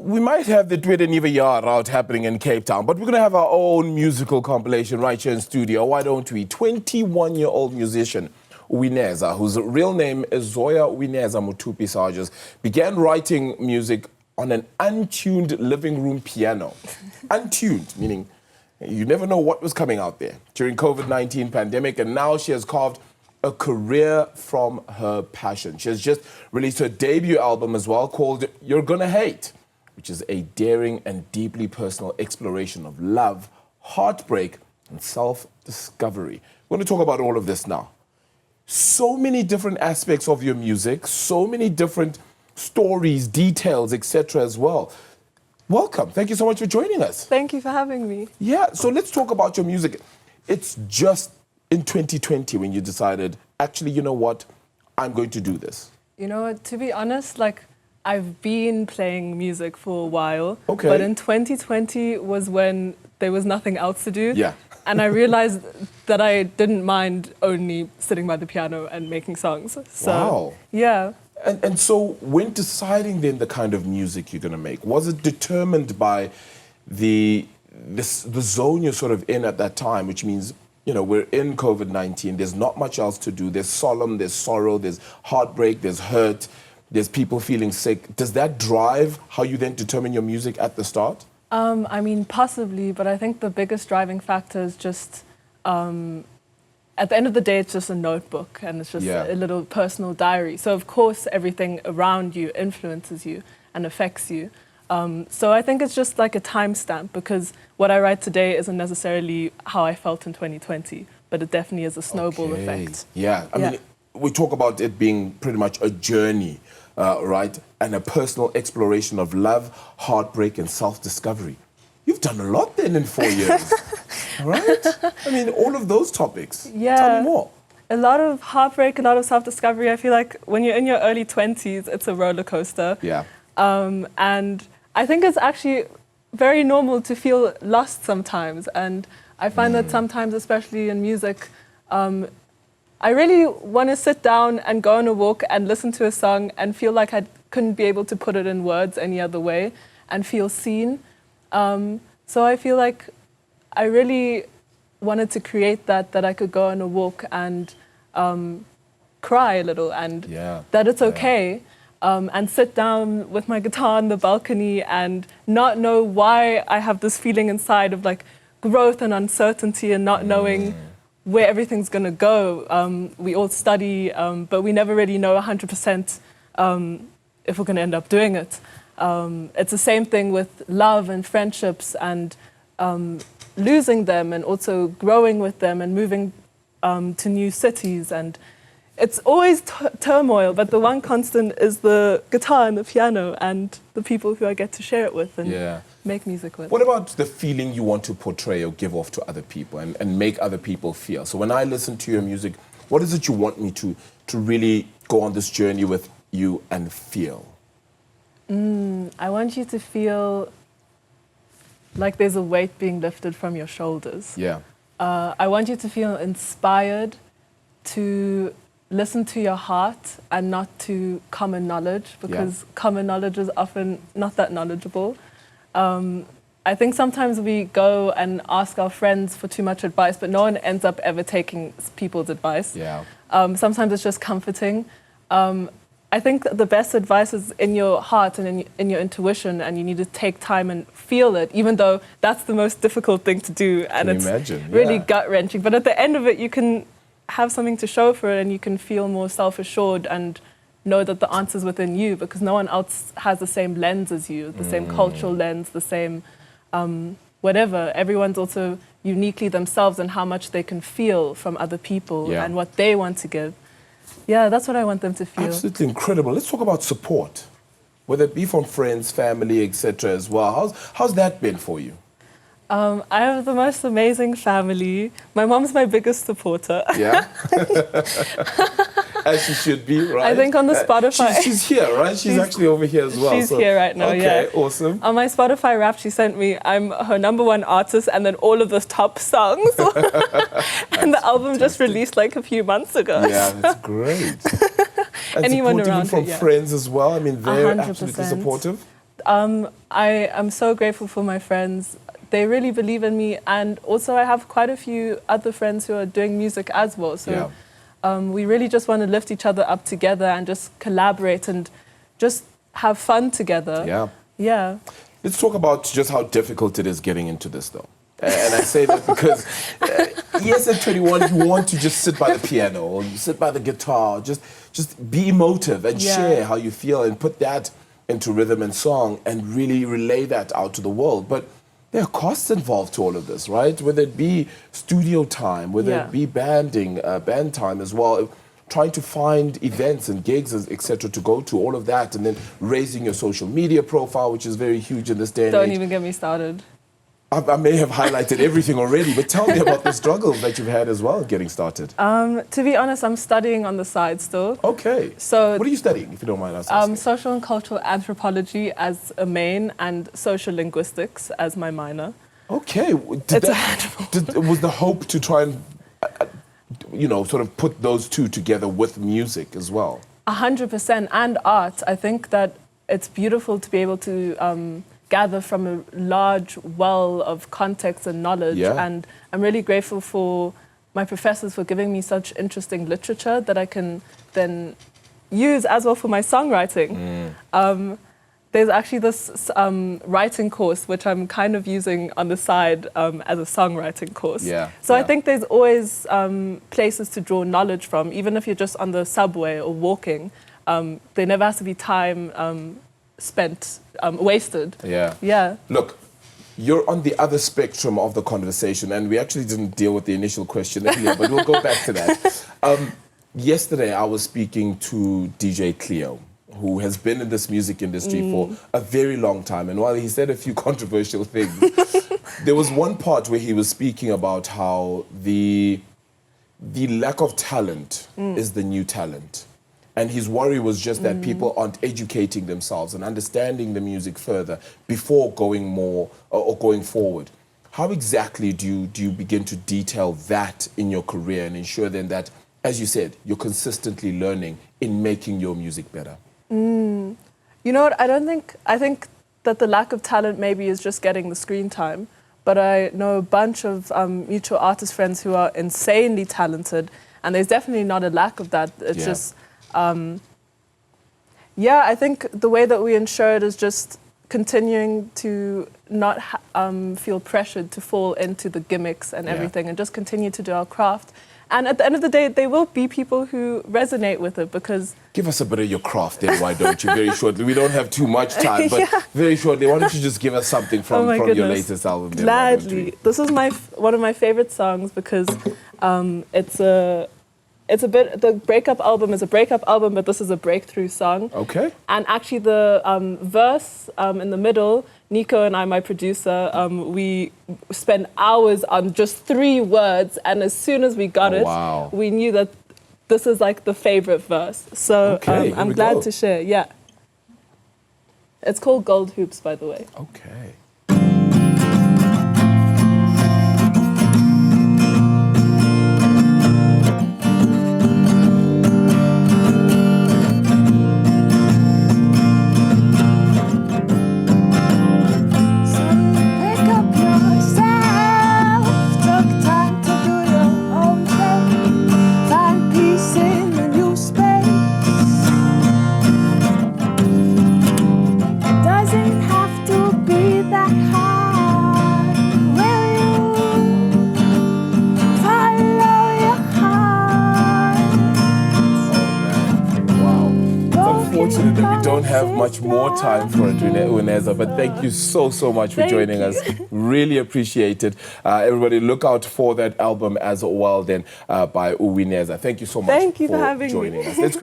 we might have the Tweede Nuwe Jaar out happening in Cape Town, but we're going to have our own musical compilation right here in studio. Why don't we? 21-year-old musician Uwineza, whose real name is Zoya Uwineza Mothupi-Sarges, began writing music on an untuned living room piano. Untuned, meaning you never know what was coming out there during COVID-19 pandemic, and now she has carved a career from her passion. She has just released her debut album as well, called You're Gonna Hate, which is a daring and deeply personal exploration of love, heartbreak, and self-discovery. We're going to talk about all of this now. So many different aspects of your music, so many different stories, details, etc. as well. Welcome. Thank you so much for joining us. Thank you for having me. Yeah, so let's talk about your music. It's just in 2020 when you decided, actually, you know what, I'm going to do this. You know what, to be honest, I've been playing music for a while. Okay. But in 2020 was when there was nothing else to do. Yeah. And I realized that I didn't mind only sitting by the piano and making songs. So, wow. Yeah. And so when deciding then the kind of music you're going to make, was it determined by the zone you're sort of in at that time, which means, you know, we're in COVID-19, there's not much else to do. There's solemn, there's sorrow, there's heartbreak, there's hurt, there's people feeling sick. Does that drive how you then determine your music at the start? I mean, possibly, but I think the biggest driving factor is just, at the end of the day, it's just a notebook and it's just a little personal diary. So, of course, everything around you influences you and affects you. So I think it's just like a timestamp, because what I write today isn't necessarily how I felt in 2020, but it definitely is a snowball effect. Yeah, I mean, we talk about it being pretty much a journey, right? And a personal exploration of love, heartbreak, and self-discovery. You've done a lot then in 4 years, right? I mean, all of those topics. Yeah. Tell me more. A lot of heartbreak, a lot of self-discovery. I feel like when you're in your early 20s, it's a roller coaster. Yeah. And I think it's actually very normal to feel lost sometimes. And I find that sometimes, especially in music, I really want to sit down and go on a walk and listen to a song and feel like I couldn't be able to put it in words any other way and feel seen. So I feel like I really wanted to create that I could go on a walk and cry a little, and that it's okay. And sit down with my guitar on the balcony and not know why I have this feeling inside of like growth and uncertainty and not knowing where everything's going to go. We all study, but we never really know 100% if we're going to end up doing it. It's the same thing with love and friendships and losing them and also growing with them and moving to new cities. And it's always turmoil, but the one constant is the guitar and the piano and the people who I get to share it with and make music with. What about the feeling you want to portray or give off to other people and make other people feel? So when I listen to your music, what is it you want me to really go on this journey with you and feel? I want you to feel like there's a weight being lifted from your shoulders. Yeah. I want you to feel inspired to listen to your heart and not to common knowledge, because common knowledge is often not that knowledgeable. I think sometimes we go and ask our friends for too much advice, but no one ends up ever taking people's advice. Yeah. Sometimes it's just comforting. I think that the best advice is in your heart and in your intuition, and you need to take time and feel it, even though that's the most difficult thing to do. And it's really gut-wrenching. But at the end of it, you can have something to show for it, and you can feel more self-assured and know that the answer's within you, because no one else has the same lens as you, the same cultural lens, the same whatever. Everyone's also uniquely themselves and how much they can feel from other people and what they want to give. Yeah, that's what I want them to feel. Absolutely incredible. Let's talk about support, whether it be from friends, family, etc. as well. How's that been for you? I have the most amazing family. My mom's my biggest supporter. Yeah? As she should be, right? I think on the Spotify... She's here, right? She's actually over here as well. She's here right now, Okay, awesome. On my Spotify rap she sent me, I'm her #1 artist, and then all of the top songs. And the album just released like a few months ago. Yeah, that's great. And anyone support around even from friends as well? I mean, they're 100%. absolutely supportive? I am so grateful for my friends. They really believe in me, and also I have quite a few other friends who are doing music as well. So we really just want to lift each other up together and just collaborate and just have fun together. Yeah. Yeah. Let's talk about just how difficult it is getting into this, though. And I say that because, yes, at 21, you want to just sit by the piano or you sit by the guitar, just be emotive and share how you feel and put that into rhythm and song and really relay that out to the world. But there are costs involved to all of this, right? Whether it be studio time, whether it be band time as well, trying to find events and gigs, etc., to go to, all of that, and then raising your social media profile, which is very huge in this day and age. Don't even get me started. I may have highlighted everything already, but tell me about the struggles that you've had as well getting started. To be honest, I'm studying on the side still. Okay. So what are you studying, if you don't mind us asking? Social and cultural anthropology as a main and social linguistics as my minor. Okay. Was the hope to try and, sort of put those two together with music as well? 100%, and art. I think that it's beautiful to be able to gather from a large well of context and knowledge. And I'm really grateful for my professors for giving me such interesting literature that I can then use as well for my songwriting. There's actually this writing course which I'm kind of using on the side as a songwriting course. So I think there's always places to draw knowledge from, even if you're just on the subway or walking. There never has to be time spent, wasted. Look, you're on the other spectrum of the conversation, and we actually didn't deal with the initial question earlier, but we'll go back to that. Yesterday, I was speaking to DJ Cleo, who has been in this music industry for a very long time, and while he said a few controversial things, there was one part where he was speaking about how the lack of talent is the new talent. And his worry was just that people aren't educating themselves and understanding the music further before going more or going forward. How exactly do you begin to detail that in your career and ensure then that, as you said, you're consistently learning in making your music better? You know what? I think that the lack of talent maybe is just getting the screen time. But I know a bunch of mutual artist friends who are insanely talented, and there's definitely not a lack of that. It's just... I think the way that we ensure it is just continuing to not feel pressured to fall into the gimmicks and everything, and just continue to do our craft. And at the end of the day, there will be people who resonate with it because... Give us a bit of your craft then, why don't you? Very shortly. We don't have too much time, but very shortly, why don't you just give us something from your latest album? Then, gladly. This is one of my favorite songs because it's a bit, the breakup album is a breakup album, but this is a breakthrough song. Okay. And actually the verse in the middle, Nico and I, my producer, we spent hours on just 3 words, and as soon as we got it, we knew that this is like the favorite verse. So I'm glad to share, It's called Gold Hoops, by the way. Okay. That we don't have much more time for it, Uwineza, but thank you so much for joining us. Really appreciate it. Everybody look out for that album as well then by Uwineza. Thank you so much for joining us.